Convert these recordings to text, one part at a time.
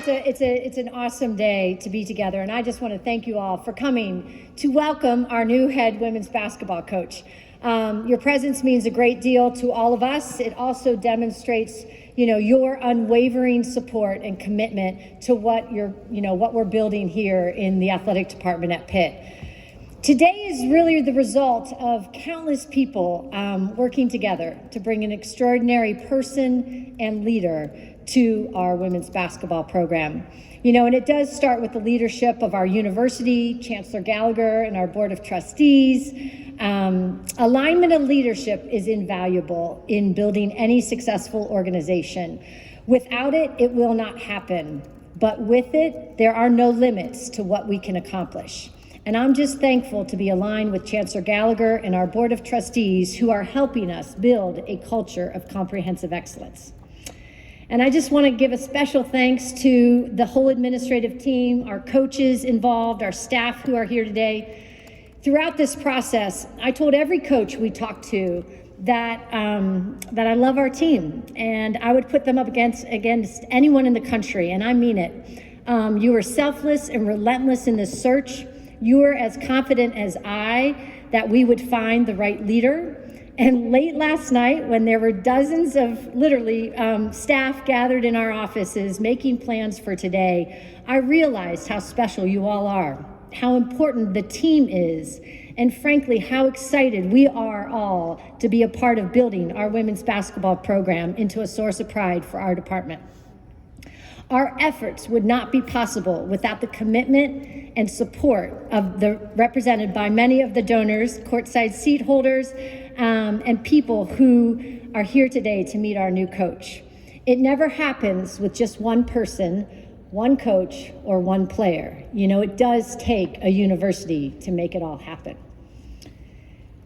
it's an awesome day to be together, and I just want to thank you all for coming to welcome our new head women's basketball coach. Your presence means a great deal to all of us. It also demonstrates, your unwavering support and commitment to what we're building here in the athletic department at Pitt. Today is really the result of countless people working together to bring an extraordinary person and leader to our women's basketball program. And it does start with the leadership of our university, Chancellor Gallagher, and our Board of Trustees. Alignment of leadership is invaluable in building any successful organization. Without it, it will not happen. But with it, there are no limits to what we can accomplish. And I'm just thankful to be aligned with Chancellor Gallagher and our Board of Trustees who are helping us build a culture of comprehensive excellence. And I just want to give a special thanks to the whole administrative team, our coaches involved, our staff who are here today. Throughout this process, I told every coach we talked to that I love our team, and I would put them up against anyone in the country, and I mean it. You were selfless and relentless in this search. You were as confident as I that we would find the right leader. And late last night, when there were dozens of staff gathered in our offices making plans for today, I realized how special you all are, how important the team is, and frankly, how excited we are all to be a part of building our women's basketball program into a source of pride for our department. Our efforts would not be possible without the commitment and support represented by many of the donors, courtside seat holders, and people who are here today to meet our new coach. It never happens with just one person, one coach, or one player. It does take a university to make it all happen.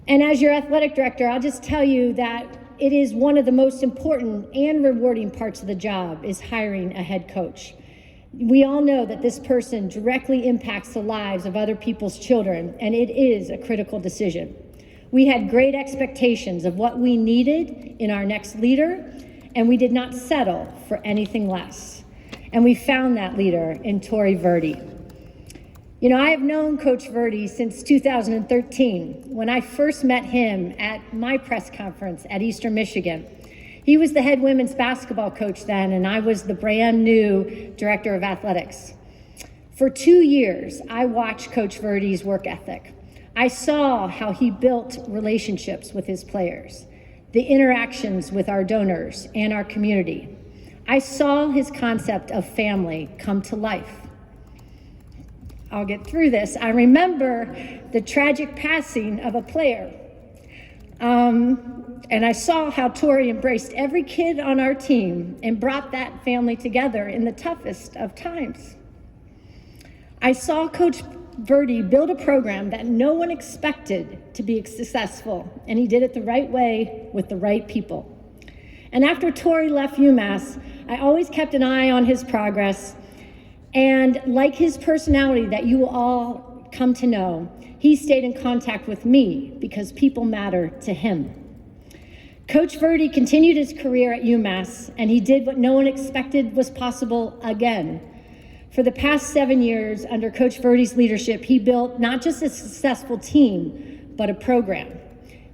And as your athletic director, I'll just tell you that it is one of the most important and rewarding parts of the job is hiring a head coach. We all know that this person directly impacts the lives of other people's children, and it is a critical decision. We had great expectations of what we needed in our next leader, and we did not settle for anything less. And we found that leader in Tory Verdi. I have known Coach Verdi since 2013, when I first met him at my press conference at Eastern Michigan. He was the head women's basketball coach then, and I was the brand new director of athletics. For 2 years, I watched Coach Verdi's work ethic. I saw how he built relationships with his players, the interactions with our donors and our community. I saw his concept of family come to life. I'll get through this. I remember the tragic passing of a player. And I saw how Tory embraced every kid on our team and brought that family together in the toughest of times. I saw Coach Verdi build a program that no one expected to be successful, and he did it the right way with the right people. And after Tory left UMass, I always kept an eye on his progress. And like his personality that you will all come to know, he stayed in contact with me because people matter to him. Coach Verdi continued his career at UMass, and he did what no one expected was possible again. For the past 7 years, under Coach Verdi's leadership, he built not just a successful team, but a program.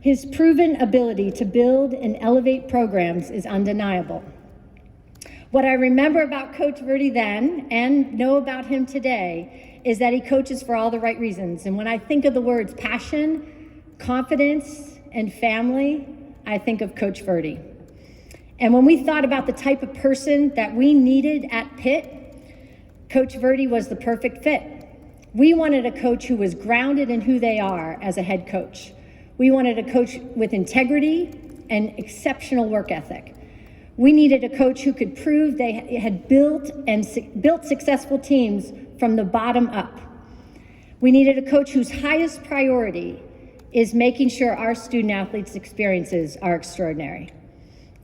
His proven ability to build and elevate programs is undeniable. What I remember about Coach Verdi then and know about him today is that he coaches for all the right reasons. And when I think of the words passion, confidence, and family, I think of Coach Verdi. And when we thought about the type of person that we needed at Pitt, Coach Verdi was the perfect fit. We wanted a coach who was grounded in who they are as a head coach. We wanted a coach with integrity and exceptional work ethic. We needed a coach who could prove they had built successful teams from the bottom up. We needed a coach whose highest priority is making sure our student athletes' experiences are extraordinary.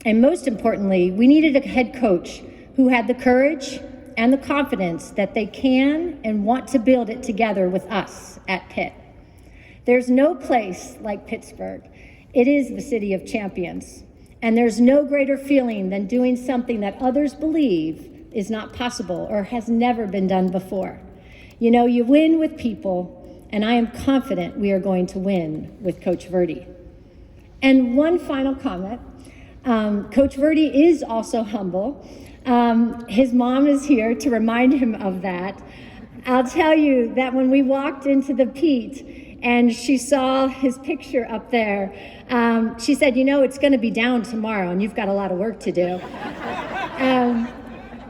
And most importantly, we needed a head coach who had the courage and the confidence that they can and want to build it together with us at Pitt. There's no place like Pittsburgh. It is the city of champions. And there's no greater feeling than doing something that others believe is not possible or has never been done before. You know, you win with people, and I am confident we are going to win with Coach Verdi. And one final comment, Coach Verdi is also humble. His mom is here to remind him of that. I'll tell you that when we walked into the Pitt and she saw his picture up there, she said, you know, it's going to be down tomorrow and you've got a lot of work to do.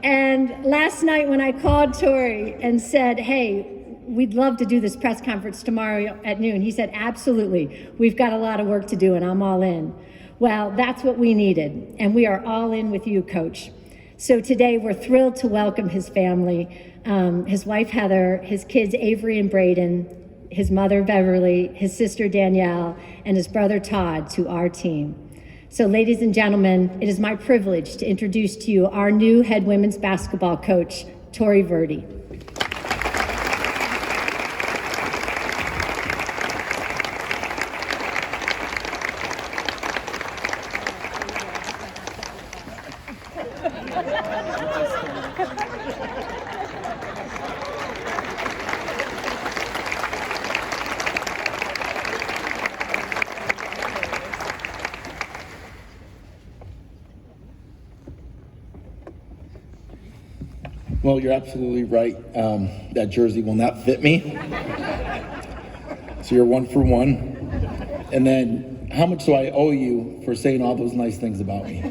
And last night when I called Tory and said, hey, we'd love to do this press conference tomorrow at noon, he said, absolutely, we've got a lot of work to do and I'm all in. Well, that's what we needed, and we are all in with you, Coach. So today we're thrilled to welcome his family, his wife Heather, his kids Avery and Braden, his mother Beverly, his sister Danielle, and his brother Todd to our team. So ladies and gentlemen, it is my privilege to introduce to you our new head women's basketball coach, Tory Verdi. Well, you're absolutely right. That jersey will not fit me. So you're 1 for 1. And then how much do I owe you for saying all those nice things about me?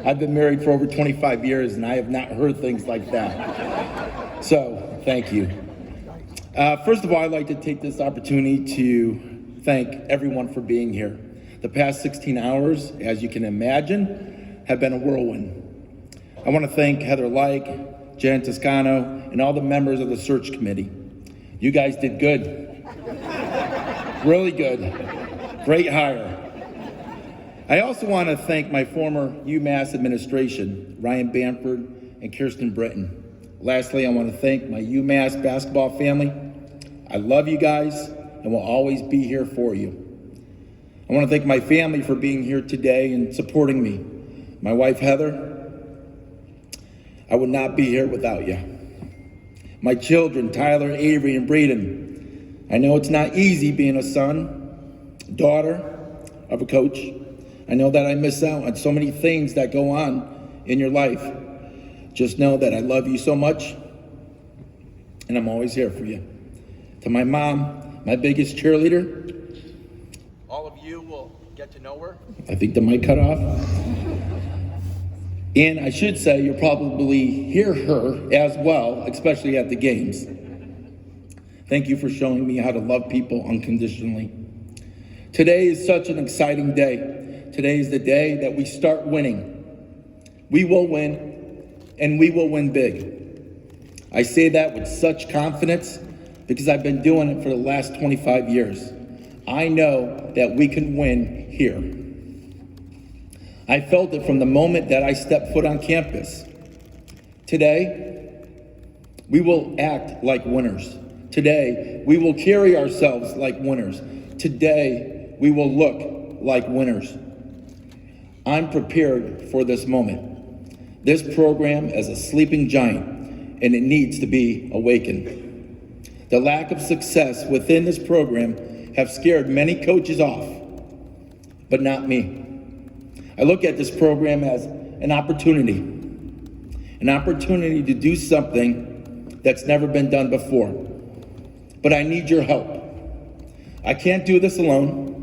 I've been married for over 25 years and I have not heard things like that. So thank you. First of all, I'd like to take this opportunity to thank everyone for being here. The past 16 hours, as you can imagine, have been a whirlwind. I want to thank Heather Lyke, Jen Toscano, and all the members of the search committee. You guys did good. Really good. Great hire. I also want to thank my former UMass administration, Ryan Bamford and Kirsten Britton. Lastly, I want to thank my UMass basketball family. I love you guys and will always be here for you. I want to thank my family for being here today and supporting me. My wife, Heather, I would not be here without you. My children, Tyler, Avery, and Braden. I know it's not easy being a son, daughter of a coach. I know that I miss out on so many things that go on in your life. Just know that I love you so much, and I'm always here for you. To my mom, my biggest cheerleader, all of you will get to know her. I think the mic cut off. And I should say, you'll probably hear her as well, especially at the games. Thank you for showing me how to love people unconditionally. Today is such an exciting day. Today is the day that we start winning. We will win, and we will win big. I say that with such confidence because I've been doing it for the last 25 years. I know that we can win here. I felt it from the moment that I stepped foot on campus. Today, we will act like winners. Today, we will carry ourselves like winners. Today, we will look like winners. I'm prepared for this moment. This program is a sleeping giant, and it needs to be awakened. The lack of success within this program have scared many coaches off, but not me. I look at this program as an opportunity to do something that's never been done before. But I need your help. I can't do this alone.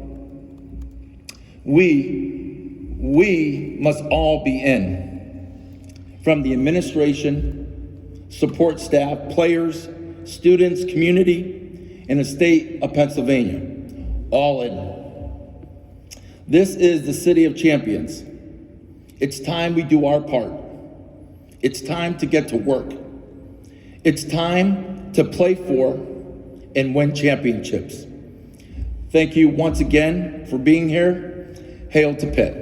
We must all be in. From the administration, support staff, players, students, community, and the state of Pennsylvania, all in. This is the City of Champions. It's time we do our part. It's time to get to work. It's time to play for and win championships. Thank you once again for being here. Hail to Pitt.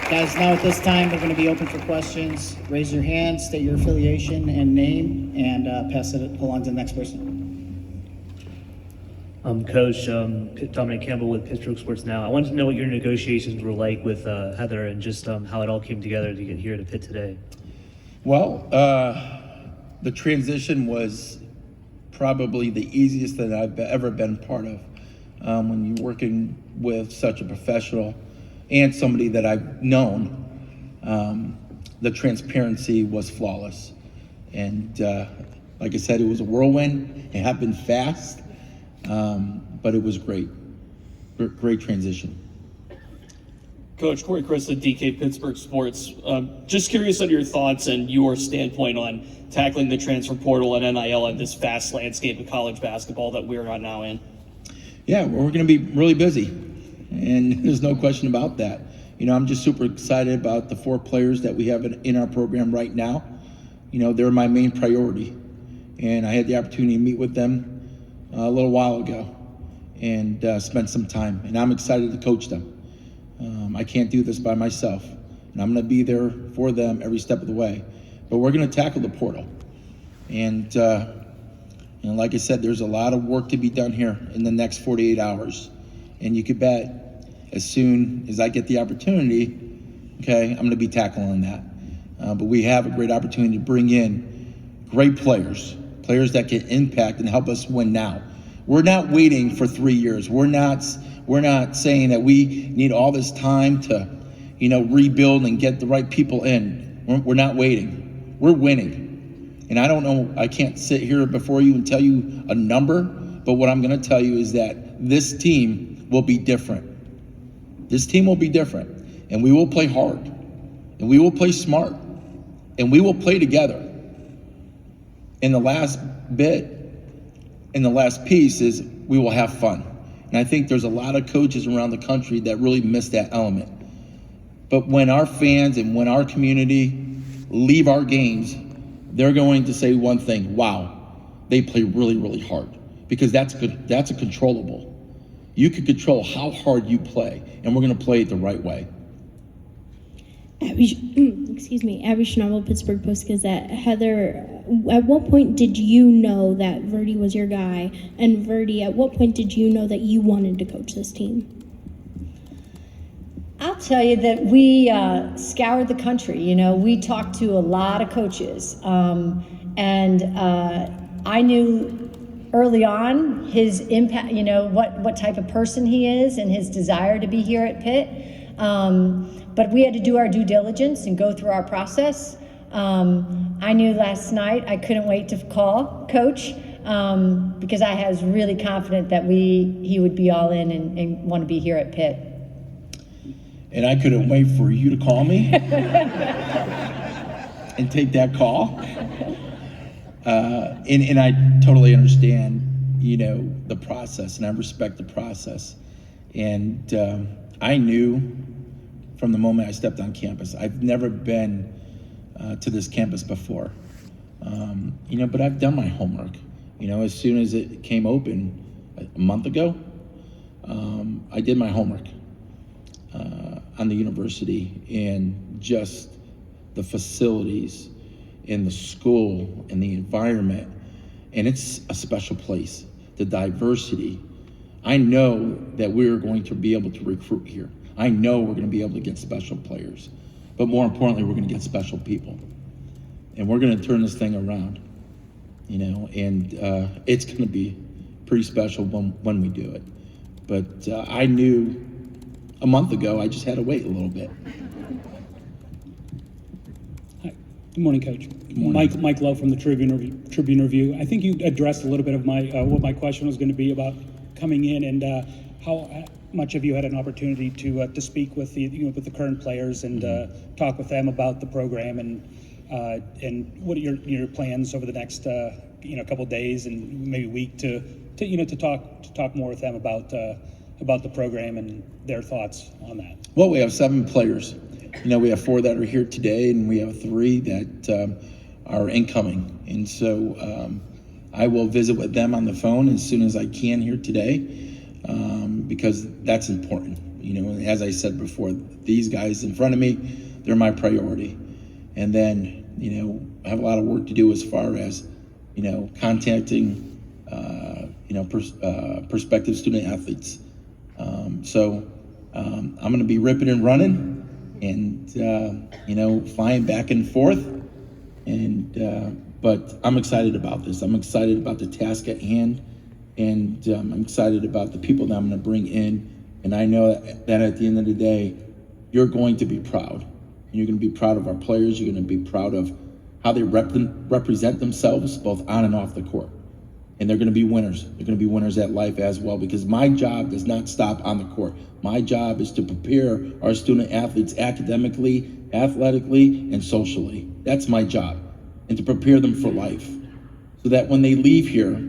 Guys, now at this time, we're going to be open for questions. Raise your hand, state your affiliation and name, and pass it along to the next person. Coach Dominic Campbell with Pittsburgh Sports Now. I wanted to know what your negotiations were like with Heather and just how it all came together to get here to Pitt today. Well, the transition was probably the easiest that I've ever been part of. When you're working with such a professional and somebody that I've known, the transparency was flawless. And like I said, it was a whirlwind. It happened fast, but it was great. Great transition. Coach Corey Chris at DK Pittsburgh Sports. Just curious on your thoughts and your standpoint on tackling the transfer portal and NIL in this fast landscape of college basketball that we're now in. Yeah, well, we're going to be really busy, and there's no question about that. You know, I'm just super excited about the 4 players that we have in our program right now. You know, they're my main priority, and I had the opportunity to meet with them a little while ago and spend some time, and I'm excited to coach them. I can't do this by myself, and I'm going to be there for them every step of the way. But we're going to tackle the portal, and like I said, there's a lot of work to be done here in the next 48 hours, and you could bet as soon as I get the opportunity, okay, I'm going to be tackling that. But we have a great opportunity to bring in great players that can impact and help us win now. We're not waiting for 3 years. We're not saying that we need all this time to, rebuild and get the right people in. We're not waiting. We're winning. And I don't know, I can't sit here before you and tell you a number, but what I'm going to tell you is that this team will be different. This team will be different, and we will play hard, and we will play smart, and we will play together. And the last bit, and the last piece is we will have fun. And I think there's a lot of coaches around the country that really miss that element. But when our fans and when our community leave our games, they're going to say one thing: wow, they play really, really hard. Because that's good. That's a controllable. You can control how hard you play, and we're going to play it the right way. Abby Schnabel, Pittsburgh Post-Gazette. Heather, at what point did you know that Verdi was your guy? And Verdi, at what point did you know that you wanted to coach this team? I'll tell you that we scoured the country. We talked to a lot of coaches, and I knew early on his impact. What type of person he is and his desire to be here at Pitt. But we had to do our due diligence and go through our process. I knew last night I couldn't wait to call Coach because I was really confident that he would be all in and want to be here at Pitt. And I couldn't wait for you to call me and take that call. And I totally understand, the process, and I respect the process. And I knew from the moment I stepped on campus. I've never been to this campus before, but I've done my homework. As soon as it came open a month ago, I did my homework on the university and just the facilities and the school and the environment. And it's a special place, the diversity. I know that we're going to be able to recruit here. I know we're going to be able to get special players, but more importantly, we're going to get special people, and we're going to turn this thing around, and it's going to be pretty special when we do it. But I knew a month ago, I just had to wait a little bit. Hi. Good morning, Coach. Good morning. Mike Lowe from the Tribune Review. I think you addressed a little bit of what my question was going to be about coming in and how much of you had an opportunity to speak with the current players and talk with them about the program and what are your plans over the next couple of days and maybe week to talk more with them about the program and their thoughts on that. Well, we have 7 players. We have 4 that are here today, and we have 3 that are incoming. And so I will visit with them on the phone as soon as I can here today. Because that's important. As I said before, these guys in front of me, they're my priority. And then, I have a lot of work to do as far as, contacting, prospective student athletes. I'm going to be ripping and running, and flying back and forth. But I'm excited about this. I'm excited about the task at hand, and I'm excited about the people that I'm going to bring in. And I know that at the end of the day, you're going to be proud. And you're going to be proud of our players. You're going to be proud of how they represent themselves, both on and off the court. And they're going to be winners. They're going to be winners at life as well, because my job does not stop on the court. My job is to prepare our student athletes academically, athletically, and socially. That's my job. And to prepare them for life, so that when they leave here,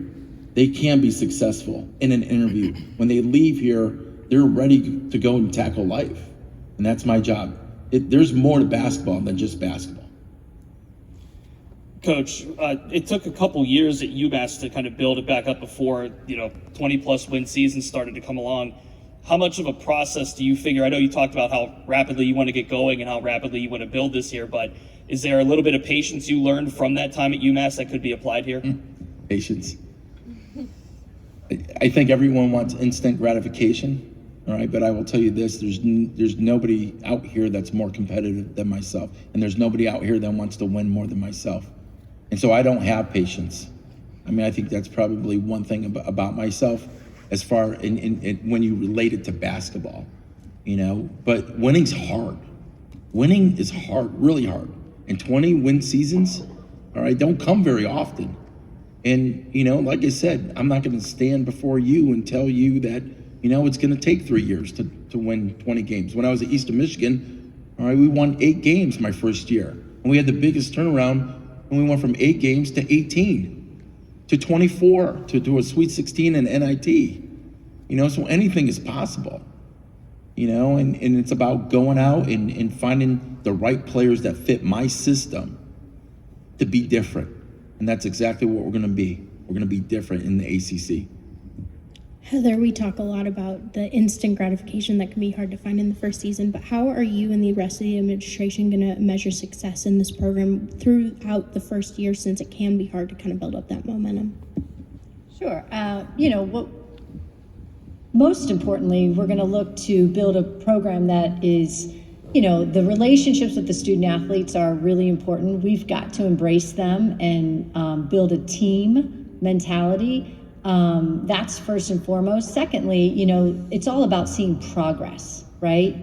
they can be successful in an interview. When they leave here, they're ready to go and tackle life. And that's my job. There's more to basketball than just basketball. Coach, it took a couple years at UMass to kind of build it back up before 20-plus win seasons started to come along. How much of a process do you figure? I know you talked about how rapidly you want to get going and how rapidly you want to build this year, but is there a little bit of patience you learned from that time at UMass that could be applied here? Patience. I think everyone wants instant gratification, all right? But I will tell you this: there's nobody out here that's more competitive than myself, and there's nobody out here that wants to win more than myself. And so I don't have patience. I mean, I think that's probably one thing about myself, as far in when you relate it to basketball, But winning's hard. Winning is hard, really hard. And 20 win seasons, all right, don't come very often. And like I said, I'm not going to stand before you and tell you that it's going to take 3 years to win 20 games. When I was at Eastern Michigan, all right, we won 8 games my first year, and we had the biggest turnaround. And we went from 8 games to 18 to 24 to a Sweet 16 and NIT. So anything is possible. And it's about going out and finding the right players that fit my system to be different. And that's exactly what we're going to be. We're going to be different in the ACC. Heather, we talk a lot about the instant gratification that can be hard to find in the first season, but how are you and the rest of the administration going to measure success in this program throughout the first year, since it can be hard to kind of build up that momentum? Sure. Most importantly, we're going to look to build a program that is, the relationships with the student athletes are really important. We've got to embrace them and build a team mentality. That's first and foremost. Secondly, it's all about seeing progress, right?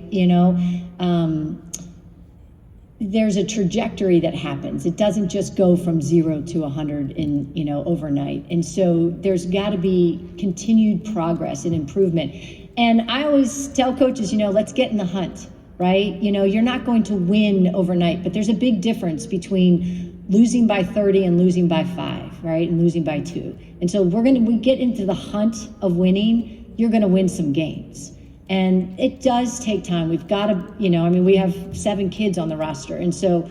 There's a trajectory that happens. It doesn't just go from 0 to 100 in, overnight. And so there's got to be continued progress and improvement. And I always tell coaches, let's get in the hunt, right? You're not going to win overnight, but there's a big difference between losing by 30 and losing by 5, right? And losing by 2. And so we get into the hunt of winning, you're going to win some games. And it does take time. We've got to, we have 7 kids on the roster. And so,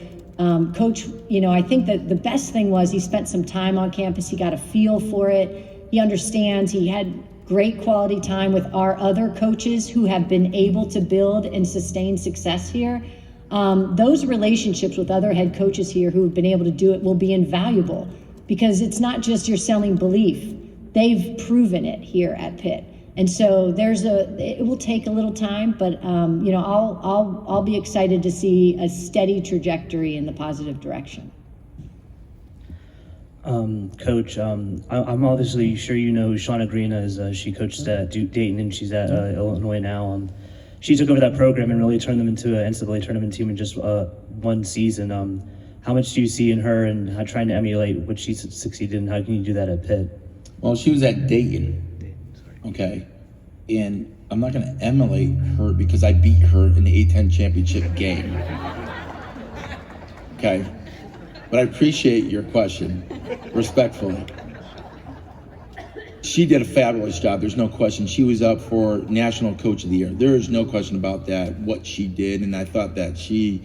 Coach, I think that the best thing was he spent some time on campus. He got a feel for it. He understands. He had great quality time with our other coaches who have been able to build and sustain success here. Those relationships with other head coaches here who have been able to do it will be invaluable, because it's not just you're selling belief. They've proven it here at Pitt. And so it will take a little time, but I'll be excited to see a steady trajectory in the positive direction. Coach, I'm obviously sure you know who Shauna Green is. She coached at Dayton, and she's at Illinois now. She took over that program and really turned them into an NCAA tournament team in just one season. How much do you see in her, and how trying to emulate what she succeeded in? How can you do that at Pitt? Well, she was at Dayton. Okay, and I'm not going to emulate her because I beat her in the A-10 championship game. Okay, but I appreciate your question, respectfully. She did a fabulous job. There's no question. She was up for National Coach of the Year. There is no question about that, what she did, and I thought that she,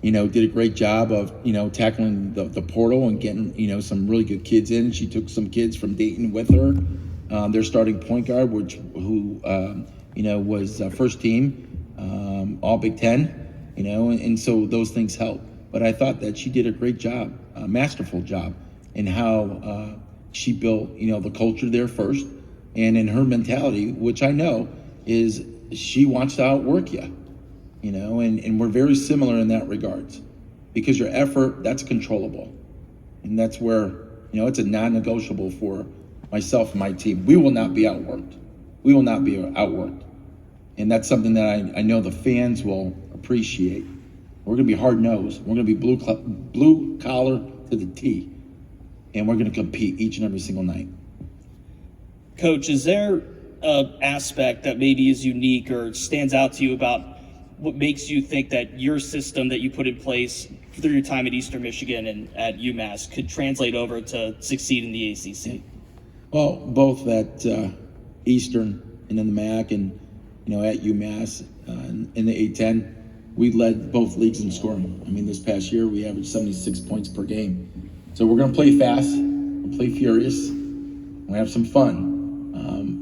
did a great job of, tackling the portal and getting, some really good kids in. She took some kids from Dayton with her. Their starting point guard, who was first team, all Big Ten, and so those things help. But I thought that she did a great job, a masterful job in how she built, the culture there first. And in her mentality, which I know, is she wants to outwork you, and we're very similar in that regards, because your effort, that's controllable. And that's where, it's a non-negotiable for myself and my team. We will not be outworked. We will not be outworked. And that's something that I know the fans will appreciate. We're going to be hard-nosed. We're going to be blue collar to the T. And we're going to compete each and every single night. Coach, is there an aspect that maybe is unique or stands out to you about what makes you think that your system that you put in place through your time at Eastern Michigan and at UMass could translate over to succeed in the ACC? Well, both at Eastern and in the MAC, and at UMass in the A10, we led both leagues in scoring. I mean, this past year we averaged 76 points per game. So we're going to play fast, we'll play furious, we'll have some fun,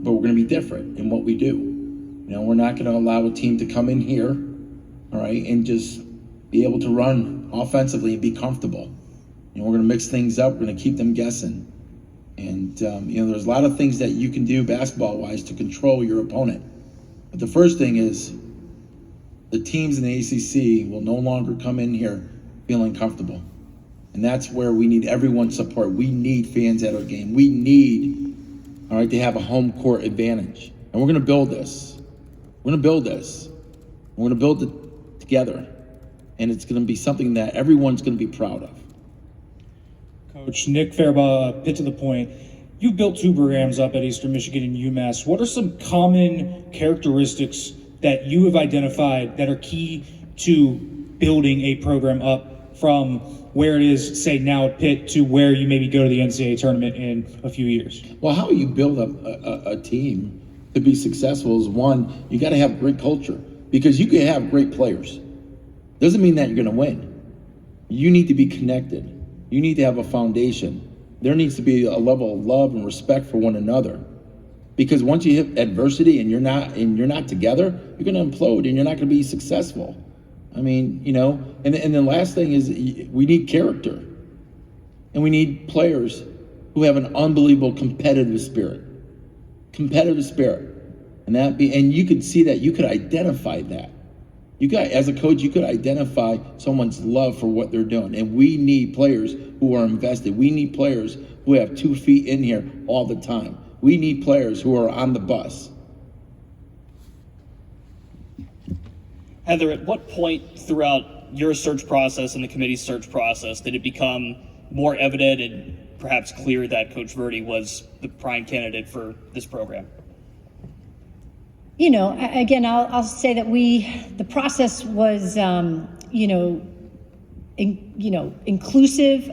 but we're going to be different in what we do. We're not going to allow a team to come in here, all right, and just be able to run offensively and be comfortable. We're going to mix things up. We're going to keep them guessing. And, there's a lot of things that you can do basketball-wise to control your opponent. But the first thing is the teams in the ACC will no longer come in here feeling comfortable. And that's where we need everyone's support. We need fans at our game. We need, all right, to have a home court advantage. And we're going to build this. We're going to build this. We're going to build it together. And it's going to be something that everyone's going to be proud of. Coach Nick Fairbaugh, Pitt to the Point. You've built two programs up at Eastern Michigan and UMass. What are some common characteristics that you have identified that are key to building a program up from where it is, say, now at Pitt to where you maybe go to the NCAA tournament in a few years? Well, how you build up a team to be successful is, one, you got to have great culture, because you can have great players. Doesn't mean that you're going to win. You need to be connected. You need to have a foundation. There needs to be a level of love and respect for one another. Because once you hit adversity and you're not together, you're going to implode and you're not going to be successful. I mean, and the last thing is we need character. And we need players who have an unbelievable competitive spirit. Competitive spirit. And you could see that, you could identify that. As a coach, you could identify someone's love for what they're doing. And we need players who are invested. We need players who have 2 feet in here all the time. We need players who are on the bus. Heather, at what point throughout your search process and the committee's search process did it become more evident and perhaps clear that Coach Verdi was the prime candidate for this program? Again, I'll say that the process was, inclusive.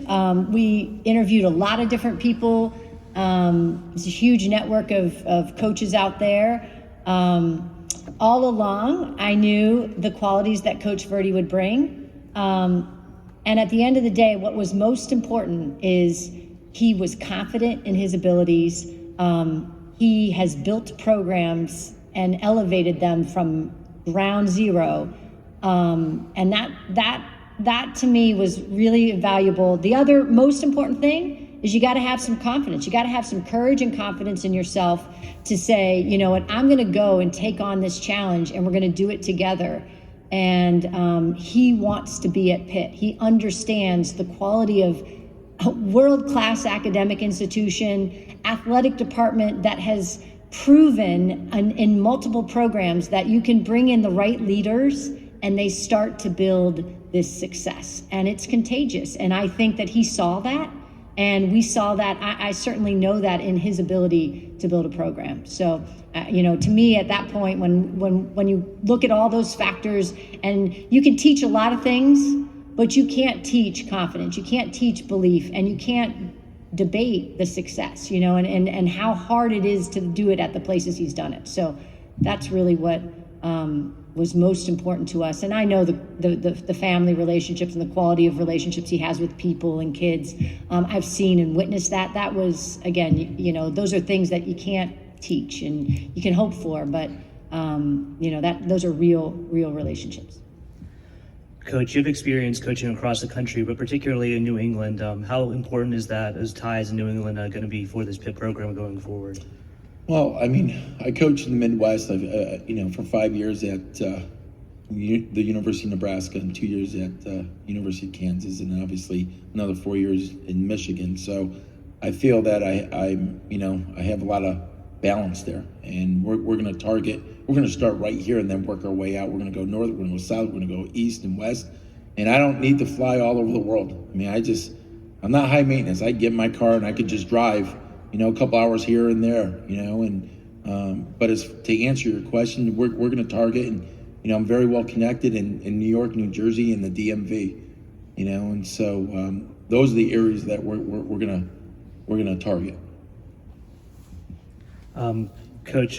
We interviewed a lot of different people. There's a huge network of coaches out there. All along, I knew the qualities that Coach Verdi would bring. And at the end of the day, what was most important is he was confident in his abilities. He has built programs and elevated them from ground zero. And that to me was really valuable. The other most important thing is you got to have some confidence. You got to have some courage and confidence in yourself to say, you know what, I'm going to go and take on this challenge and we're going to do it together. And he wants to be at Pitt. He understands the quality of a world-class academic institution, athletic department that has proven in multiple programs that you can bring in the right leaders and they start to build this success. And it's contagious. And I think that he saw that. And we saw that. I certainly know that in his ability to build a program. So, to me at that point, when you look at all those factors, and you can teach a lot of things, but you can't teach confidence, you can't teach belief, and you can't debate the success, and how hard it is to do it at the places he's done it. So that's really what was most important to us. And I know the family relationships and the quality of relationships he has with people and kids. I've seen and witnessed that. That was, again, those are things that you can't teach and you can hope for, but those are real relationships. Coach, you have experience coaching across the country, but particularly in New England. How important is that as ties in New England going to be for this Pitt program going forward? Well, I mean, I coached in the Midwest. I've, for 5 years at the University of Nebraska and 2 years at University of Kansas, and obviously another 4 years in Michigan. So I feel that I have a lot of balance there, and we're going to target. We're going to start right here and then work our way out. We're going to go north. We're going to go south. We're going to go east and west. And I don't need to fly all over the world. I mean, I'm not high maintenance. I get in my car and I could just drive, a couple hours here and there, but to answer your question, we're going to target, and, I'm very well connected in New York, New Jersey, and the DMV, and so those are the areas that we're going to target. Coach,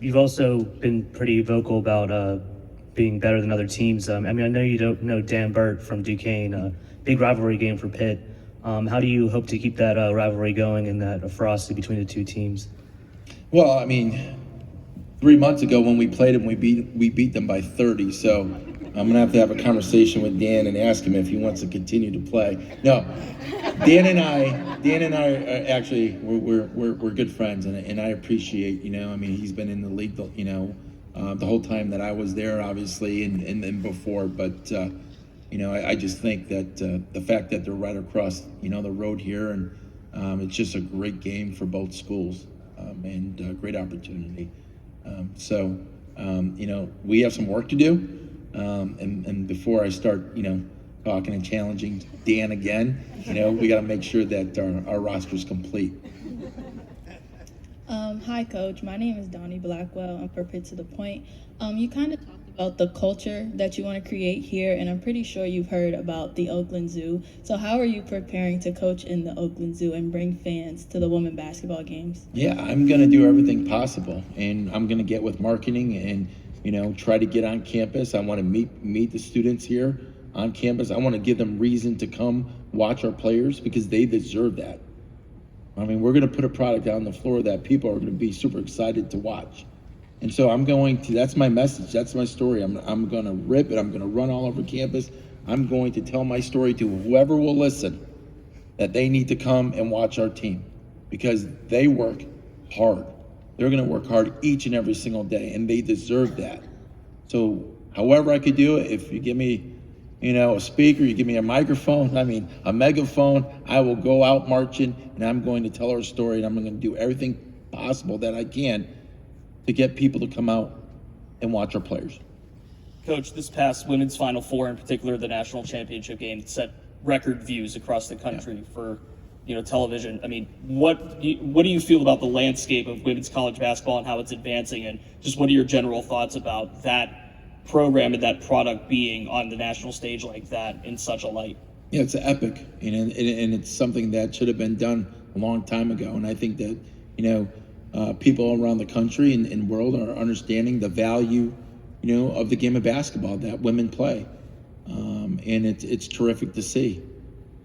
you've also been pretty vocal about being better than other teams. I know you don't know Dan Burt from Duquesne, big rivalry game for Pitt. How do you hope to keep that rivalry going and that ferocity between the two teams? Well, I mean, 3 months ago when we played them, we beat them by 30. So I'm gonna have to have a conversation with Dan and ask him if he wants to continue to play. No, Dan and I are actually we're good friends, and I appreciate, he's been in the league, the whole time that I was there, obviously, and before. But I just think that the fact that they're right across, the road here, and it's just a great game for both schools, and a great opportunity. So we have some work to do. And before I start, talking and challenging Dan again, we got to make sure that our roster is complete. Hi, Coach. My name is Donnie Blackwell. I'm for Pitt to the Point. You kind of talked about the culture that you want to create here, and I'm pretty sure you've heard about the Oakland Zoo. So how are you preparing to coach in the Oakland Zoo and bring fans to the women basketball games? Yeah, I'm going to do everything possible, and I'm going to get with marketing and, try to get on campus. I want to meet the students here on campus. I want to give them reason to come watch our players because they deserve that. I mean, we're going to put a product out on the floor that people are going to be super excited to watch. And so that's my message. That's my story. I'm going to rip it. I'm going to run all over campus. I'm going to tell my story to whoever will listen that they need to come and watch our team because they work hard. They're going to work hard each and every single day, and they deserve that. So however I could do it, if you give me, a speaker, you give me a microphone, a megaphone, I will go out marching, and I'm going to tell our story, and I'm going to do everything possible that I can to get people to come out and watch our players. Coach, this past women's Final Four, in particular the national championship game, set record views across the country for television. I mean, what do you feel about the landscape of women's college basketball and how it's advancing, and just what are your general thoughts about that program and that product being on the national stage like that in such a light? Yeah, it's epic, and it's something that should have been done a long time ago. And I think that people around the country and world are understanding the value, of the game of basketball that women play, and it's terrific to see,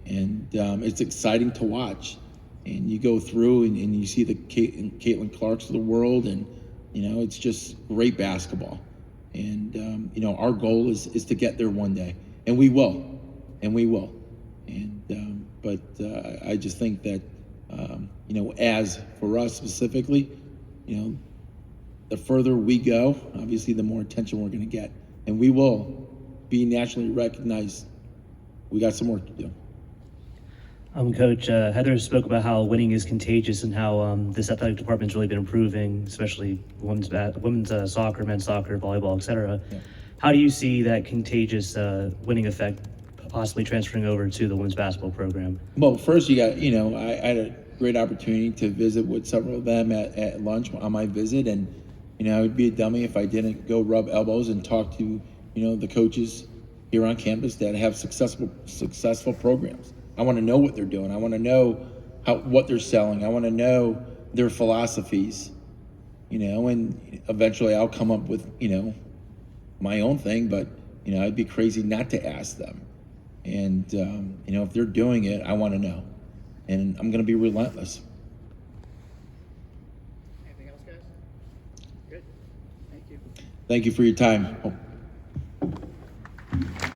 and it's exciting to watch. And you go through and you see the Caitlin Clarks of the world, and it's just great basketball. And our goal is to get there one day, and we will. But I just think that as for us specifically, the further we go, obviously the more attention we're going to get, and we will be nationally recognized. We got some work to do. Coach, Heather spoke about how winning is contagious and how this athletic department's really been improving, especially women's soccer, men's soccer, volleyball, etc. Yeah. How do you see that contagious winning effect possibly transferring over to the women's basketball program? Well, first you got, I had a great opportunity to visit with several of them at lunch on my visit, and I would be a dummy if I didn't go rub elbows and talk to the coaches here on campus that have successful programs. I want to know what they're doing. I want to know what they're selling. I want to know their philosophies, and eventually I'll come up with, my own thing, but, I'd be crazy not to ask them. And, if they're doing it, I want to know. And I'm going to be relentless. Anything else, guys? Good. Thank you. Thank you for your time.